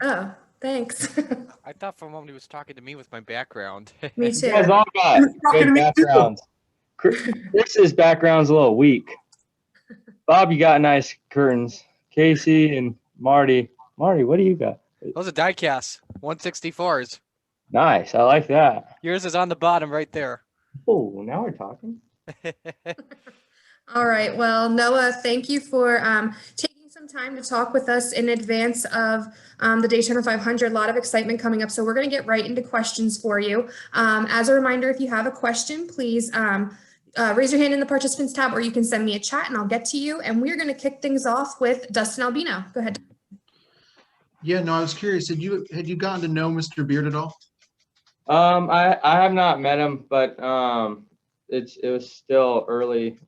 Oh, thanks. I thought for a moment he was talking to me with my background. Me You guys too. all got talking to good me too. backgrounds. Chris's background's a little weak. Bob, you got nice curtains. Casey and Marty. Marty, what do you got? Those are die casts, 164s. Nice. I like that. Yours is on the bottom right there. Oh, now we're talking. All right. Well, Noah, thank you for taking some time to talk with us in advance of the Daytona 500. A lot of excitement coming up. So we're going to get right into questions for you. As a reminder, if you have a question, please raise your hand in the participants tab, or you can send me a chat and I'll get to you. And we're going to kick things off with Dustin Albino. Go ahead. Yeah, no, I was curious. Had you gotten to know Mr. Beard at all? I have not met him, but it was still early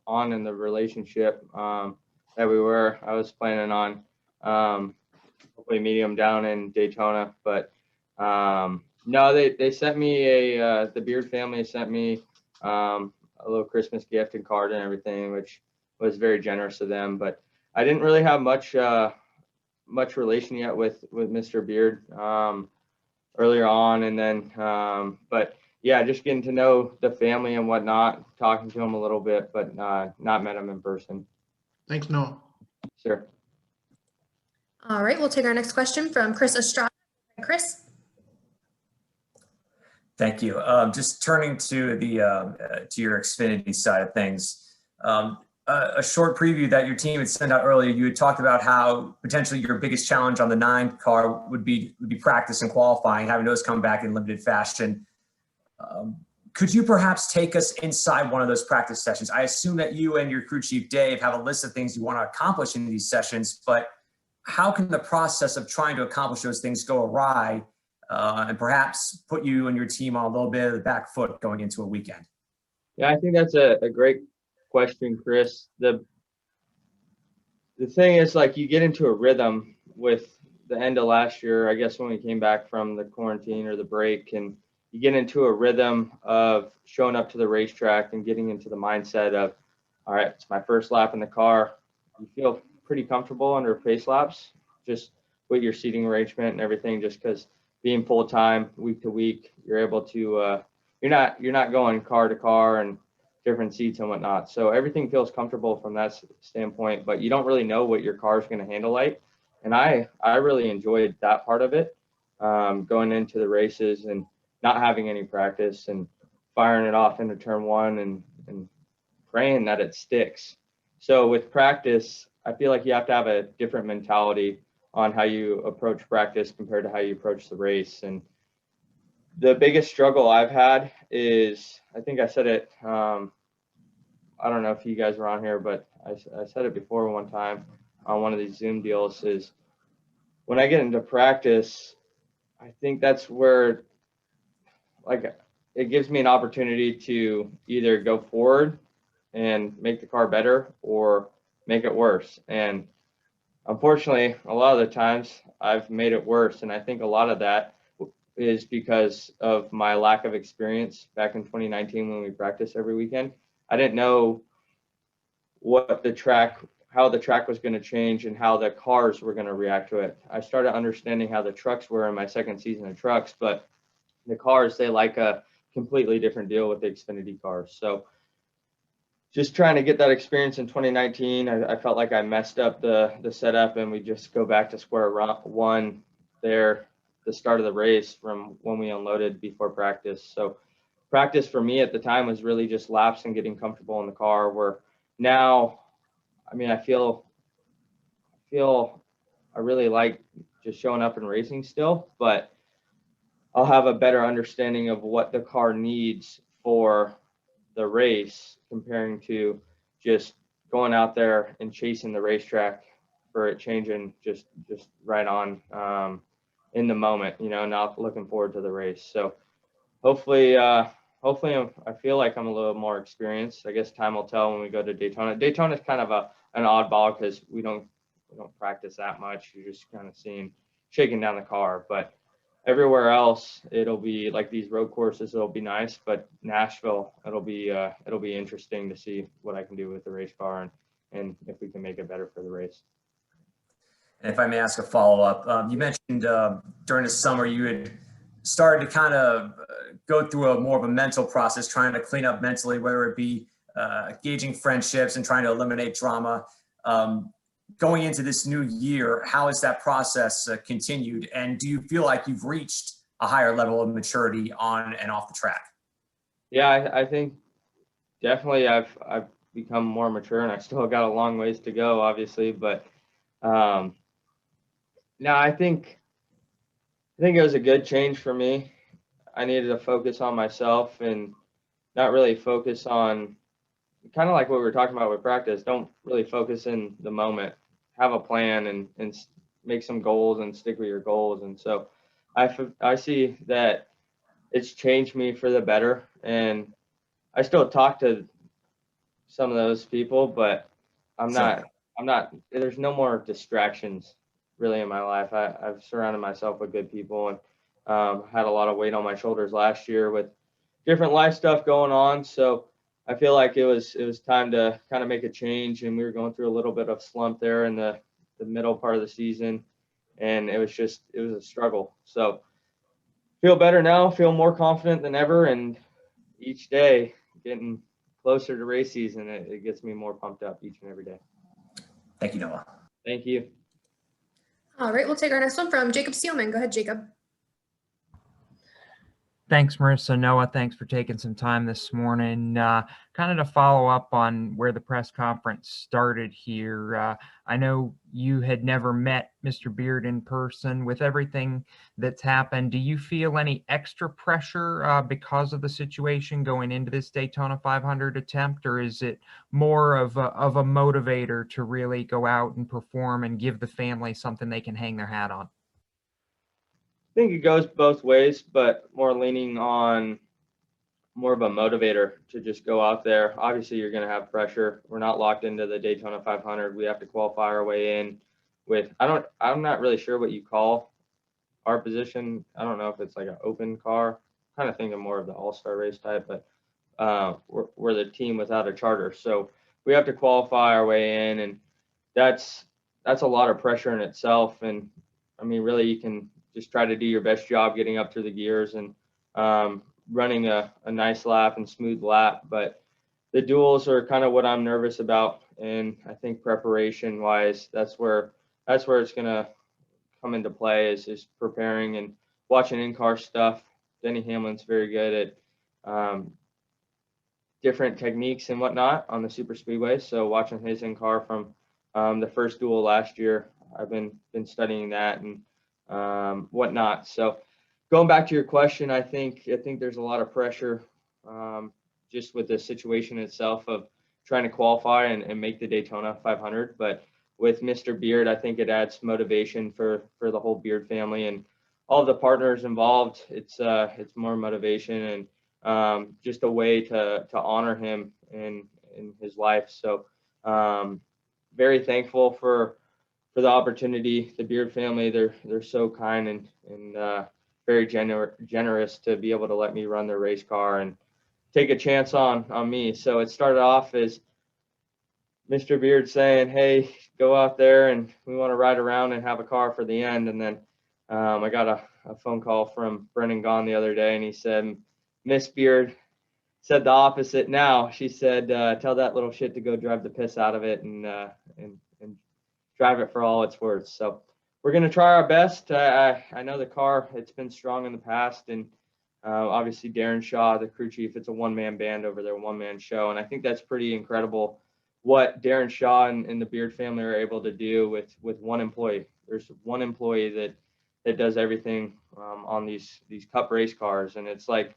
on in the relationship that we were. I was planning on hopefully meeting him down in Daytona, but no, they sent me the Beard family sent me a little Christmas gift and card and everything, which was very generous of them. But I didn't really have much relation yet with Mr. Beard earlier on, and then but yeah, just getting to know the family and whatnot, talking to him a little bit, but not met him in person. Thanks, Noah. Sure. All right, we'll take our next question from Chris Estrada. Chris. Thank you. Just turning to the to your Xfinity side of things, a short preview that your team had sent out earlier. You had talked about how potentially your biggest challenge on the 9 car would be practice and qualifying, having those come back in limited fashion. Could you perhaps take us inside one of those practice sessions? I assume that you and your crew chief Dave have a list of things you want to accomplish in these sessions, but how can the process of trying to accomplish those things go awry and perhaps put you and your team on a little bit of the back foot going into a weekend? Yeah, I think that's a great question, Chris. The thing is, like, you get into a rhythm with the end of last year, I guess, when we came back from the quarantine or the break, and you get into a rhythm of showing up to the racetrack and getting into the mindset of, all right, it's my first lap in the car. You feel pretty comfortable under pace laps, just with your seating arrangement and everything, just because being full time week to week, you're able to you're not going car to car and different seats and whatnot. So everything feels comfortable from that standpoint, but you don't really know what your car is going to handle like. And I really enjoyed that part of it, going into the races and not having any practice and firing it off into turn 1 and praying that it sticks. So with practice, I feel like you have to have a different mentality on how you approach practice compared to how you approach the race. And the biggest struggle I've had is, I think I said it, I don't know if you guys were on here, but I said it before one time on one of these Zoom deals, is when I get into practice, I think that's where, like, it gives me an opportunity to either go forward and make the car better or make it worse. And unfortunately, a lot of the times I've made it worse. And I think a lot of that is because of my lack of experience back in 2019 when we practiced every weekend. I didn't know how the track was going to change and how the cars were going to react to it. I started understanding how the trucks were in my second season of trucks, but the cars, they like a completely different deal with the Xfinity cars. So just trying to get that experience in 2019, I felt like I messed up the setup, and we just go back to square one there, the start of the race from when we unloaded before practice. So practice for me at the time was really just laps and getting comfortable in the car, where now, I mean, I feel I really like just showing up and racing still, but I'll have a better understanding of what the car needs for the race comparing to just going out there and chasing the racetrack for it changing just right on in the moment, not looking forward to the race. So hopefully I feel like I'm a little more experienced. I guess time will tell when we go to Daytona. Daytona is kind of an oddball because we don't practice that much. You're just kind of shaking down the car, but everywhere else, it'll be like these road courses. It'll be nice, but Nashville, it'll be interesting to see what I can do with the race car and if we can make it better for the race. And if I may ask a follow-up, you mentioned during the summer you had started to kind of go through a more of a mental process, trying to clean up mentally, whether it be gauging friendships and trying to eliminate drama. Going into this new year, how has that process continued? And do you feel like you've reached a higher level of maturity on and off the track? Yeah, I think definitely I've become more mature, and I still got a long ways to go, obviously. But no, I think it was a good change for me. I needed to focus on myself and not really focus on, kind of like what we were talking about with practice. Don't really focus in the moment. Have a plan and make some goals and stick with your goals. And so I see that it's changed me for the better. And I still talk to some of those people, but I'm not, there's no more distractions really in my life. I've surrounded myself with good people, and had a lot of weight on my shoulders last year with different life stuff going on. So I feel like it was time to kind of make a change, and we were going through a little bit of slump there in the middle part of the season, and it was a struggle. So feel better now, feel more confident than ever, and each day getting closer to race season, it gets me more pumped up each and every day. Thank you, Noah. Thank you. All right, we'll take our next one from Jacob Steelman. Go ahead, Jacob. Thanks, Marissa. Noah, thanks for taking some time this morning. Kind of to follow up on where the press conference started here. I know you had never met Mr. Beard in person. With everything that's happened, do you feel any extra pressure because of the situation going into this Daytona 500 attempt, or is it more of a motivator to really go out and perform and give the family something they can hang their hat on? I think it goes both ways, but more leaning on more of a motivator to just go out there. Obviously, you're going to have pressure. We're not locked into the Daytona 500. We have to qualify our way in with, I'm not really sure what you call our position. I don't know if it's like an open car. I'm kind of thinking more of the all-star race type, but we're the team without a charter. So we have to qualify our way in, and that's a lot of pressure in itself. And I mean, really, you can just try to do your best job getting up through the gears and running a nice lap and smooth lap. But the duels are kind of what I'm nervous about. And I think preparation wise, that's where it's going to come into play, is preparing and watching in-car stuff. Denny Hamlin's very good at different techniques and whatnot on the super speedway. So watching his in-car from the first duel last year, I've been studying that and whatnot. So going back to your question, I think there's a lot of pressure just with the situation itself of trying to qualify and make the Daytona 500. But with Mr. Beard, I think it adds motivation for the whole Beard family and all of the partners involved. It's more motivation and just a way to honor him in his life. So very thankful for the opportunity. The Beard family, they're so kind and very generous to be able to let me run their race car and take a chance on me. So it started off as Mr. Beard saying, "Hey, go out there and we want to ride around and have a car for the end." And then I got a phone call from Brendan Gaughan the other day, and he said, "Miss Beard said the opposite now. She said, tell that little shit to go drive the piss out of it and drive it for all it's worth." So we're going to try our best. I know the car, it's been strong in the past, and obviously Darren Shaw, the crew chief, it's a one-man band over there, one-man show. And I think that's pretty incredible what Darren Shaw and the Beard family are able to do with one employee. There's one employee that does everything on these cup race cars. And it's like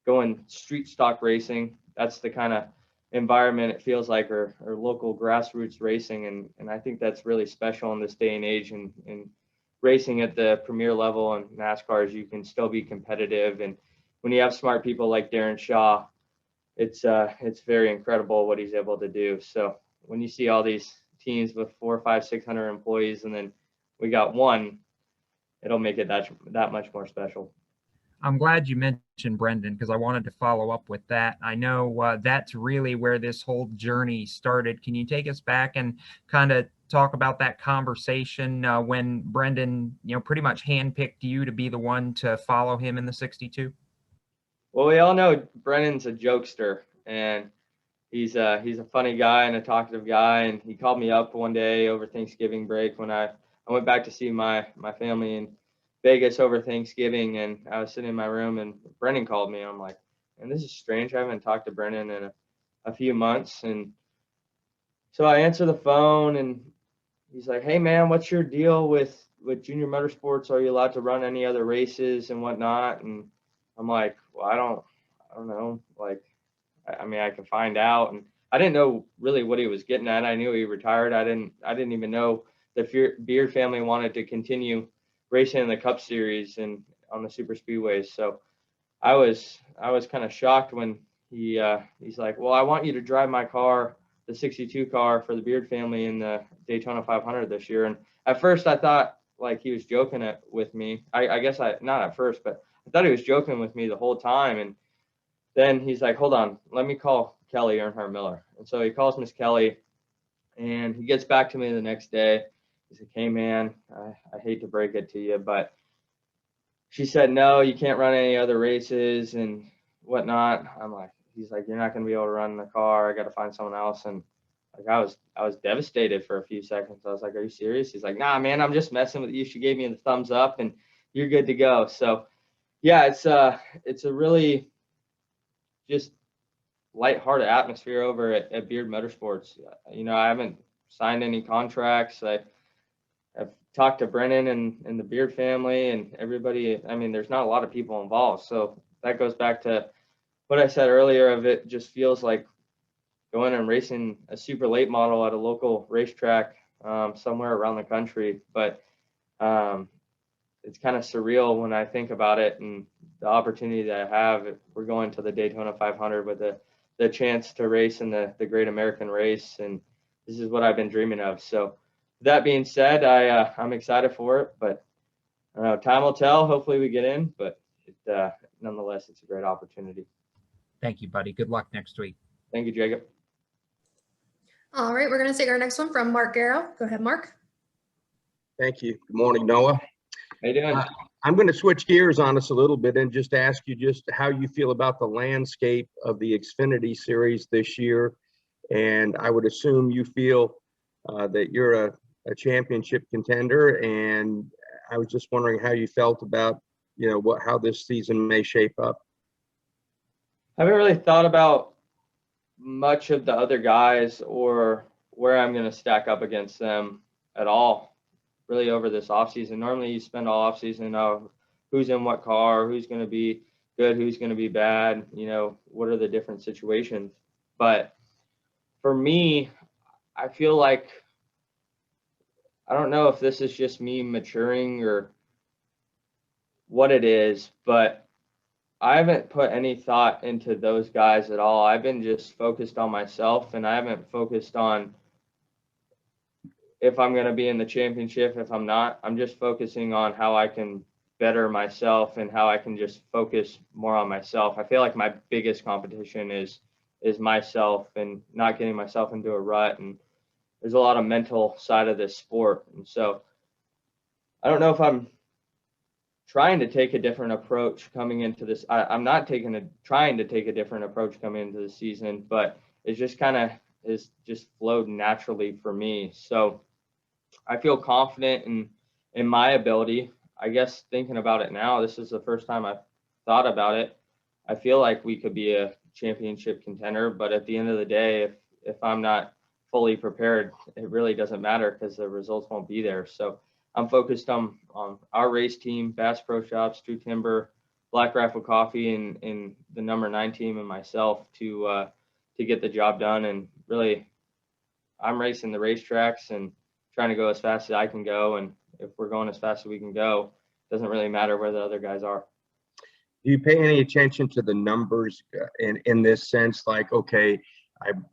going street stock racing. That's the kind of environment it feels like, or local grassroots racing. And I think that's really special in this day and age. And racing at the premier level in NASCAR, you can still be competitive. And when you have smart people like Darren Shaw, it's very incredible what he's able to do. So when you see all these teams with 400, 500, 600 employees, and then we got one, it'll make it that much more special. I'm glad you mentioned Brendan, because I wanted to follow up with that. I know that's really where this whole journey started. Can you take us back and kind of talk about that conversation when Brendan, pretty much handpicked you to be the one to follow him in the 62? Well, we all know Brennan's a jokester, and he's a funny guy and a talkative guy. And he called me up one day over Thanksgiving break when I went back to see my family in Vegas over Thanksgiving, and I was sitting in my room, and Brennan called me. And I'm like, and this is strange. I haven't talked to Brennan in a few months. And so I answer the phone, and he's like, hey man, what's your deal with Junior Motorsports? Are you allowed to run any other races and whatnot? And I'm like, well, I don't know. Like, I mean, I can find out. And I didn't know really what he was getting at. I knew he retired. I didn't even know the Beard family wanted to continue racing in the Cup Series and on the super speedways. So I was kind of shocked when he's like, well, I want you to drive my car, the 62 car for the Beard family in the Daytona 500 this year. And at first I thought like he was joking with me. I guess not at first, but I thought he was joking with me the whole time. And then he's like, hold on, let me call Kelly Earnhardt Miller. And so he calls Miss Kelly, and he gets back to me the next day. He's like, hey man, I hate to break it to you, but she said, no, you can't run any other races and whatnot. He's like, you're not going to be able to run the car. I got to find someone else. And like, I was devastated for a few seconds. I was like, are you serious? He's like, nah, man, I'm just messing with you. She gave me the thumbs up and you're good to go. So yeah, it's a really just lighthearted atmosphere over at Beard Motorsports. I haven't signed any contracts. I've talked to Brennan and the Beard family and everybody. I mean, there's not a lot of people involved. So that goes back to what I said earlier of it just feels like going and racing a super late model at a local racetrack somewhere around the country. But it's kind of surreal when I think about it and the opportunity that I have. We're going to the Daytona 500 with the chance to race in the Great American Race. And this is what I've been dreaming of. So that being said, I'm excited for it, but time will tell. Hopefully we get in, but nonetheless, it's a great opportunity. Thank you, buddy. Good luck next week. Thank you, Jacob. All right, we're going to take our next one from Mark Garrow. Go ahead, Mark. Thank you. Good morning, Noah. How you doing? I'm going to switch gears on us a little bit and just ask you just how you feel about the landscape of the Xfinity Series this year. And I would assume you feel that you're a championship contender. And I was just wondering how you felt about, how this season may shape up. I haven't really thought about much of the other guys or where I'm going to stack up against them at all, really, over this offseason. Normally you spend all offseason who's in what car, who's going to be good, who's going to be bad, what are the different situations. But for me, I feel like, I don't know if this is just me maturing or what it is, but I haven't put any thought into those guys at all. I've been just focused on myself, and I haven't focused on if I'm going to be in the championship, if I'm not. I'm just focusing on how I can better myself and how I can just focus more on myself. I feel like my biggest competition is myself and not getting myself into a rut. And there's a lot of mental side of this sport. And so I don't know if I'm trying to take a different approach coming into this. I'm not trying to take a different approach coming into the season, but it's just kind of is just flowed naturally for me. So I feel confident in my ability. I guess thinking about it now, this is the first time I've thought about it. I feel like we could be a championship contender, but at the end of the day, if I'm not fully prepared, it really doesn't matter because the results won't be there. So I'm focused on our race team, Bass Pro Shops, True Timber, Black Rifle Coffee, and the number 9 team and myself to get the job done. And really, I'm racing the racetracks and trying to go as fast as I can go. And if we're going as fast as we can go, it doesn't really matter where the other guys are. Do you pay any attention to the numbers in this sense? Like, okay,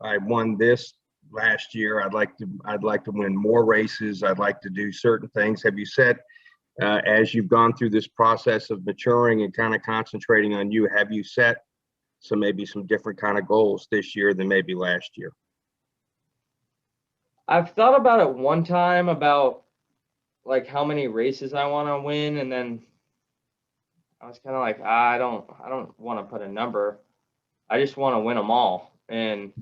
I won this last year. I'd like to win more races. I'd like to do certain things. Have you set, as you've gone through this process of maturing and kind of concentrating on you, have you set maybe some different kind of goals this year than maybe last year? I've thought about it one time about like how many races I want to win, and then I was kind of like, I don't want to put a number. I just want to win them all, and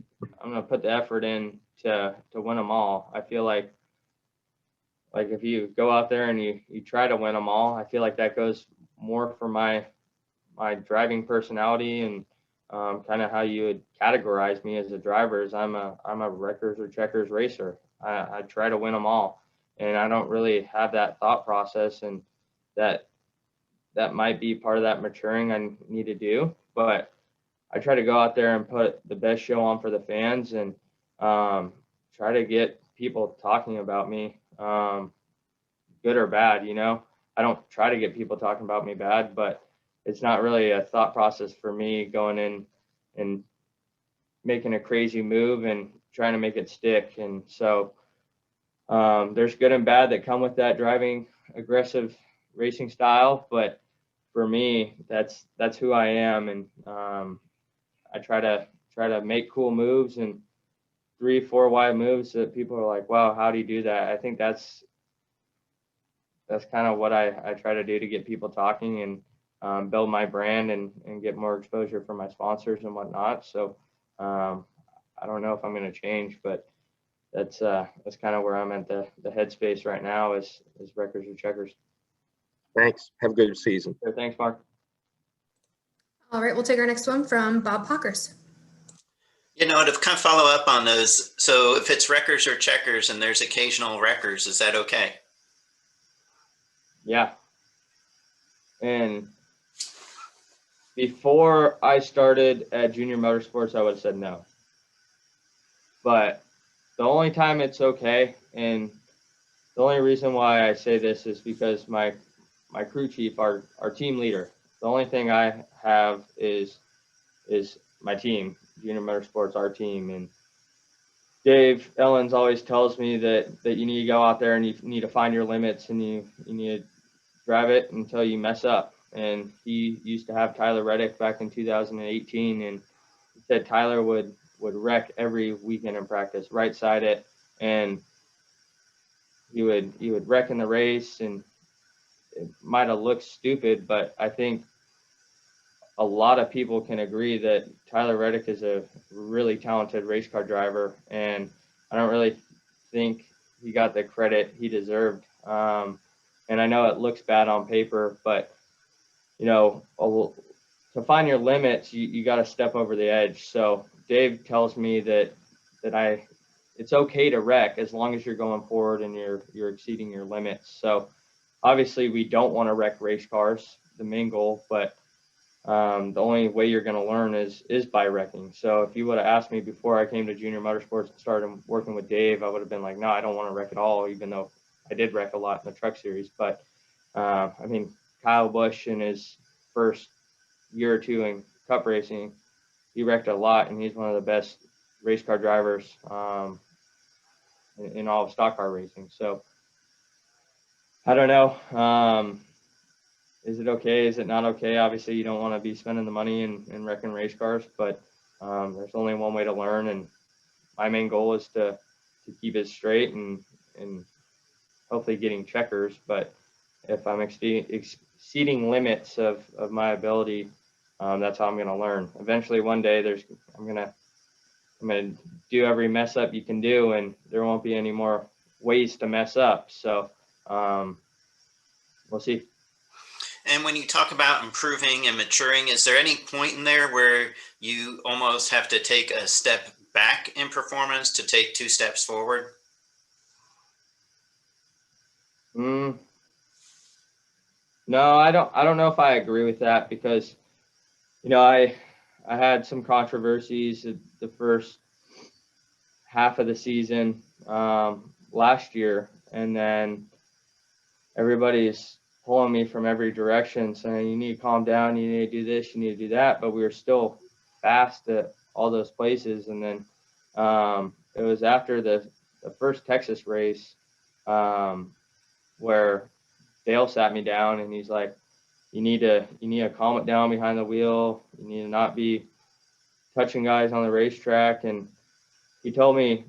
I'm gonna put the effort in to win them all. I feel like if you go out there and you try to win them all, I feel like that goes more for my driving personality and kind of how you would categorize me as a driver. Is I'm a wreckers or checkers racer. I try to win them all, and I don't really have that thought process, and that might be part of that maturing I need to do. But I try to go out there and put the best show on for the fans, and try to get people talking about me, good or bad. I don't try to get people talking about me bad, but it's not really a thought process for me going in and making a crazy move and trying to make it stick. And so there's good and bad that come with that driving aggressive racing style, but for me, that's who I am. And I try to make cool moves and 3-4 wide moves that people are like, wow, how do you do that? I think that's kind of what I try to do to get people talking and build my brand and get more exposure from my sponsors and whatnot. So I don't know if I'm going to change, but that's kind of where I'm at the headspace right now is wreckers or checkers. Thanks. Have a good season. So thanks, Mark. All right, we'll take our next one from Bob Pockers. To kind of follow up on those, so if it's wreckers or checkers and there's occasional wreckers, is that okay? Yeah. And before I started at Junior Motorsports, I would have said no. But the only time it's okay, and the only reason why I say this is because my crew chief, our team leader, the only thing I have is my team, Junior Motorsports, our team. And Dave Ellens always tells me that you need to go out there and you need to find your limits, and you need to drive it until you mess up. And he used to have Tyler Reddick back in 2018, and he said Tyler would wreck every weekend in practice, right side it, and he would wreck in the race, and it might have looked stupid, but I think a lot of people can agree that Tyler Reddick is a really talented race car driver, and I don't really think he got the credit he deserved. And I know it looks bad on paper, but to find your limits, you got to step over the edge. So Dave tells me that it's okay to wreck as long as you're going forward and you're exceeding your limits. So obviously we don't want to wreck race cars, the main goal, but the only way you're going to learn is by wrecking. So if you would have asked me before I came to Junior Motorsports and started working with Dave, I would have been like, no, I don't want to wreck at all, even though I did wreck a lot in the truck series. But Kyle Busch in his first year or two in cup racing, he wrecked a lot, and he's one of the best race car drivers in all of stock car racing. So I don't know. Is it okay? Is it not okay? Obviously, you don't want to be spending the money and wrecking race cars, but there's only one way to learn, and my main goal is to keep it straight and hopefully getting checkers. But if I'm exceeding limits of my ability, that's how I'm going to learn. Eventually, one day, I'm gonna do every mess up you can do, and there won't be any more ways to mess up. So we'll see. And when you talk about improving and maturing, is there any point in there where you almost have to take a step back in performance to take 2 steps forward? No, I don't know if I agree with that, because I had some controversies at the first half of the season last year, and then everybody's pulling me from every direction saying you need to calm down, you need to do this, you need to do that, but we were still fast at all those places. And then it was after the first Texas race where Dale sat me down and he's like, you need to calm it down behind the wheel, you need to not be touching guys on the racetrack. And he told me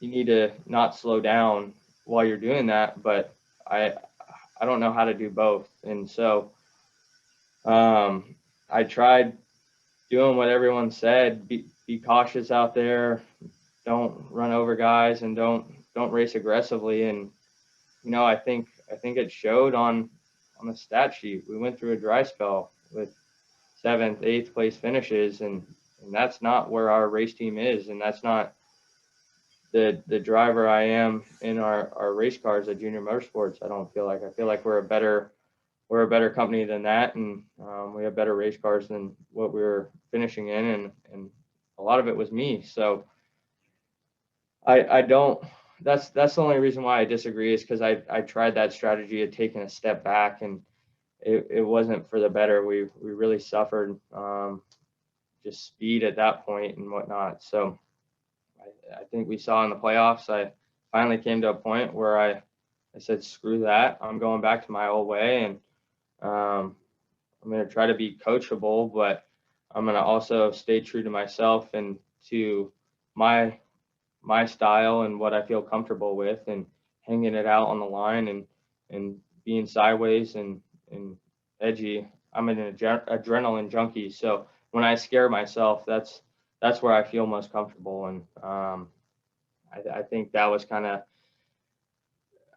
you need to not slow down while you're doing that. But I don't know how to do both. And so I tried doing what everyone said, be cautious out there, don't run over guys, and don't race aggressively. And, you know, I think it showed on the stat sheet. We went through a dry spell with 7th, 8th place finishes, and that's not where our race team is, and that's not the driver I am in our race cars at Junior Motorsports. I feel like we're a better company than that, and we have better race cars than what we were finishing in, and a lot of it was me. So I don't. That's the only reason why I disagree, is because I tried that strategy of taking a step back, and it wasn't for the better. We really suffered just speed at that point and whatnot. So I think we saw in the playoffs, I finally came to a point where I said, screw that. I'm going back to my old way, and I'm going to try to be coachable, but I'm going to also stay true to myself and to my style and what I feel comfortable with, and hanging it out on the line and being sideways and edgy. I'm an adrenaline junkie. So when I scare myself, that's where I feel most comfortable. And I think that was kind of,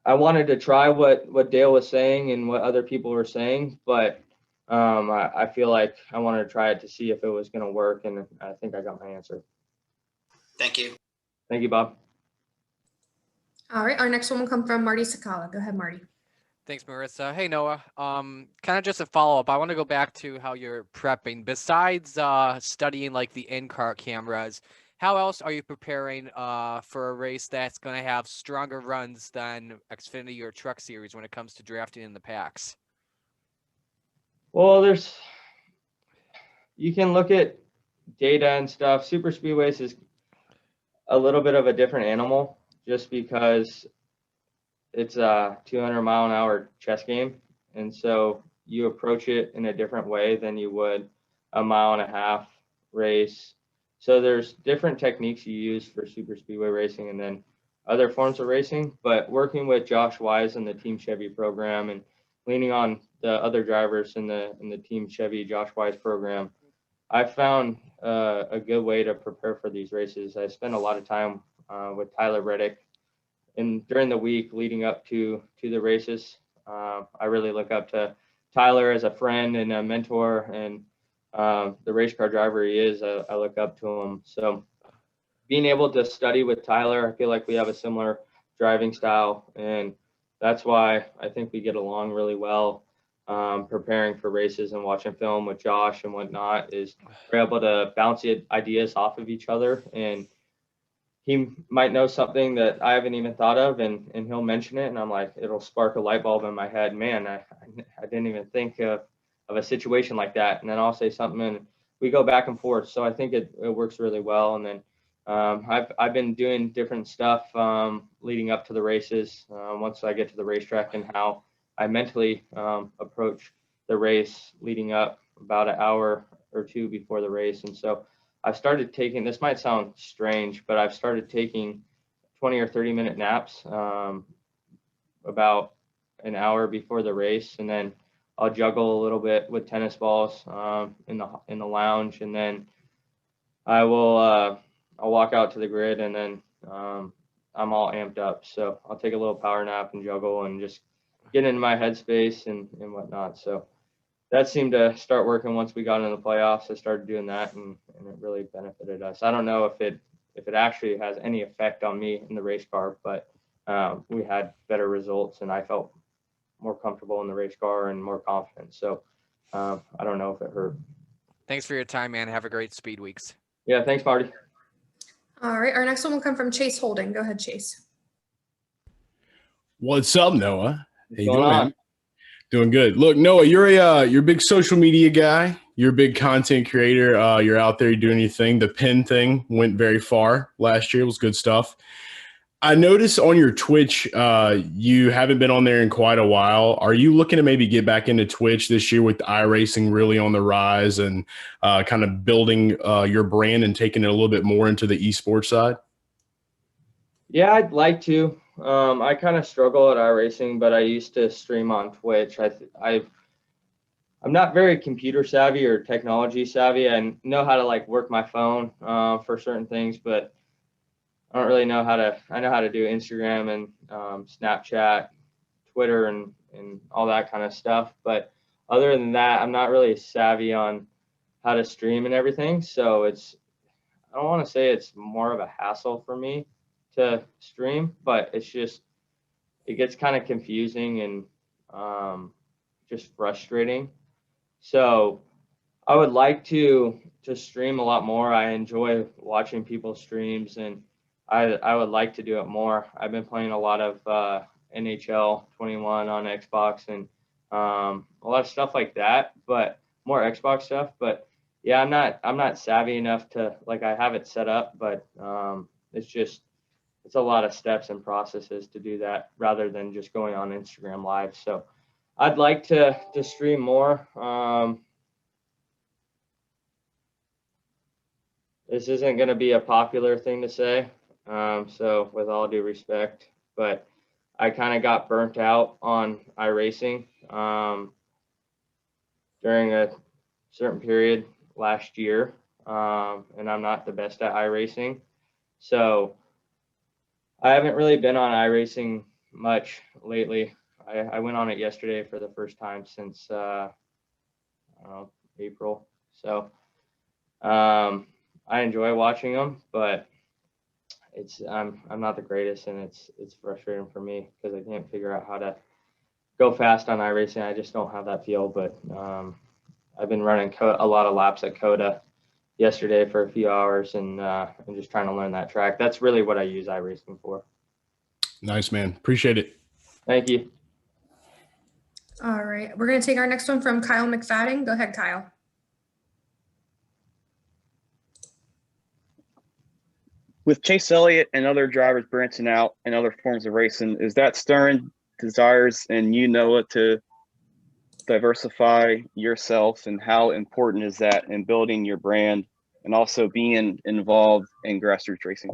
I wanted to try what Dale was saying and what other people were saying, but I feel like I wanted to try it to see if it was going to work. And I think I got my answer. Thank you. Thank you, Bob. All right, our next one will come from Marty Sakala. Go ahead, Marty. Thanks, Marissa. Hey, Noah. Kind of just a follow-up. I want to go back to how you're prepping. Besides studying like the in-car cameras, how else are you preparing for a race that's going to have stronger runs than Xfinity or Truck Series when it comes to drafting in the packs? Well, you can look at data and stuff. Super Speedways is a little bit of a different animal, just because it's a 200-mile-an-hour chess game. And so you approach it in a different way than you would a 1.5-mile race. So there's different techniques you use for super speedway racing and then other forms of racing. But working with Josh Wise and the Team Chevy program, and leaning on the other drivers in the Team Chevy Josh Wise program, I found a good way to prepare for these races. I spent a lot of time with Tyler Reddick, and during the week leading up to the races. I really look up to Tyler as a friend and a mentor, and the race car driver he is, I look up to him. So being able to study with Tyler, I feel like we have a similar driving style, and that's why I think we get along really well. Preparing for races and watching film with Josh and whatnot, is we're able to bounce ideas off of each other, and he might know something that I haven't even thought of, and he'll mention it, and I'm like, it'll spark a light bulb in my head. Man, I didn't even think of a situation like that. And then I'll say something, and we go back and forth. So I think it works really well. And then I've been doing different stuff leading up to the races once I get to the racetrack, and how I mentally approach the race leading up about an hour or two before the race. And so I've started taking, this might sound strange, but I've started taking 20 or 30-minute naps about an hour before the race, and then I'll juggle a little bit with tennis balls in the lounge, and then I'll walk out to the grid, and then I'm all amped up. So I'll take a little power nap and juggle and just get into my headspace and whatnot. So that seemed to start working once we got into the playoffs. I started doing that, and it really benefited us. I don't know if it actually has any effect on me in the race car, but we had better results, and I felt more comfortable in the race car and more confident. So I don't know if it hurt. Thanks for your time, man. Have a great speed weeks. Yeah, thanks, Marty. All right, our next one will come from Chase Holding. Go ahead, Chase. What's up, Noah? What's How you going doing, on? man? Doing good. Look, Noah, you're a big social media guy. You're a big content creator. You're out there, you're doing your thing. The pin thing went very far last year. It was good stuff. I noticed on your Twitch, you haven't been on there in quite a while. Are you looking to maybe get back into Twitch this year with iRacing really on the rise, and kind of building your brand and taking it a little bit more into the esports side? Yeah, I'd like to. I kind of struggle at iRacing, but I used to stream on Twitch. I'm not very computer savvy or technology savvy. I know how to like work my phone for certain things, but I don't really know how to. I know how to do Instagram and Snapchat, Twitter, and all that kind of stuff. But other than that, I'm not really savvy on how to stream and everything. So I don't want to say it's more of a hassle for me to stream, but it's just it gets kind of confusing and just frustrating. So I would like to stream a lot more. I enjoy watching people's streams, and I would like to do it more. I've been playing a lot of NHL 21 on Xbox and a lot of stuff like that, but more Xbox stuff. But yeah, I'm not savvy enough to like I have it set up, but it's a lot of steps and processes to do that rather than just going on Instagram Live. So I'd like to stream more. This isn't going to be a popular thing to say, so with all due respect, but I kind of got burnt out on iRacing during a certain period last year, and I'm not the best at iRacing. So I haven't really been on iRacing much lately. I went on it yesterday for the first time since April. So I enjoy watching them, but I'm not the greatest, and it's frustrating for me because I can't figure out how to go fast on iRacing. I just don't have that feel. But I've been running a lot of laps at Coda yesterday for a few hours, and I'm just trying to learn that track. That's really what I use iRacing for. Nice, man. Appreciate it. Thank you. All right, we're going to take our next one from Kyle McFadden. Go ahead, Kyle. With Chase Elliott and other drivers branching out in other forms of racing, is that stirring desires in you, Noah, to diversify yourself, and how important is that in building your brand and also being involved in grassroots racing?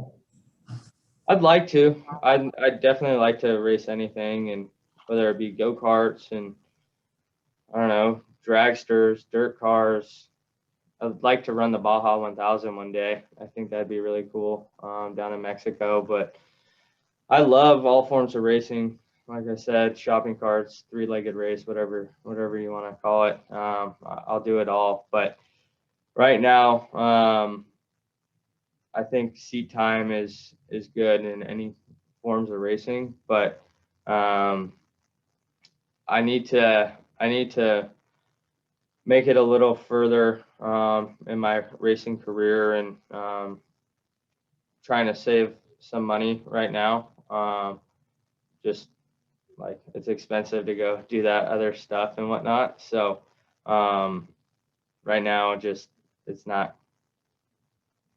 I'd like to. I'd definitely like to race anything, and whether it be go-karts and I don't know, dragsters, dirt cars. I'd like to run the Baja 1000 one day. I think that'd be really cool down in Mexico. But I love all forms of racing. Like I said, shopping carts, three-legged race, whatever you want to call it. I'll do it all. But right now, I think seat time is good in any forms of racing. But I need to make it a little further in my racing career, and trying to save some money right now. Just like it's expensive to go do that other stuff and whatnot. So right now, just it's not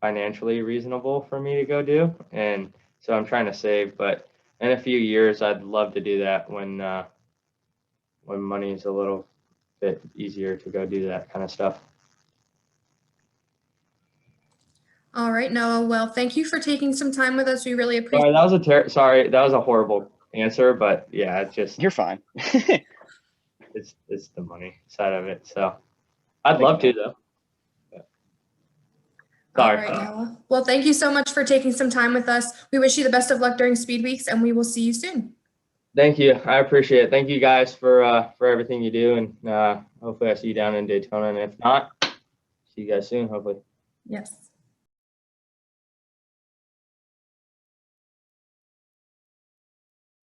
financially reasonable for me to go do, and so I'm trying to save. But in a few years, I'd love to do that when money is a little bit easier to go do that kind of stuff. All right, Noah. Well, thank you for taking some time with us. We really appreciate Sorry, that was a horrible answer, but yeah, it's just You're fine. it's the money side of it. So I'd love to though. All Sorry. right, Noah. Well, thank you so much for taking some time with us. We wish you the best of luck during Speed Weeks, and we will see you soon. Thank you. I appreciate it. Thank you guys for everything you do, and hopefully I see you down in Daytona, and if not, see you guys soon, hopefully. Yes.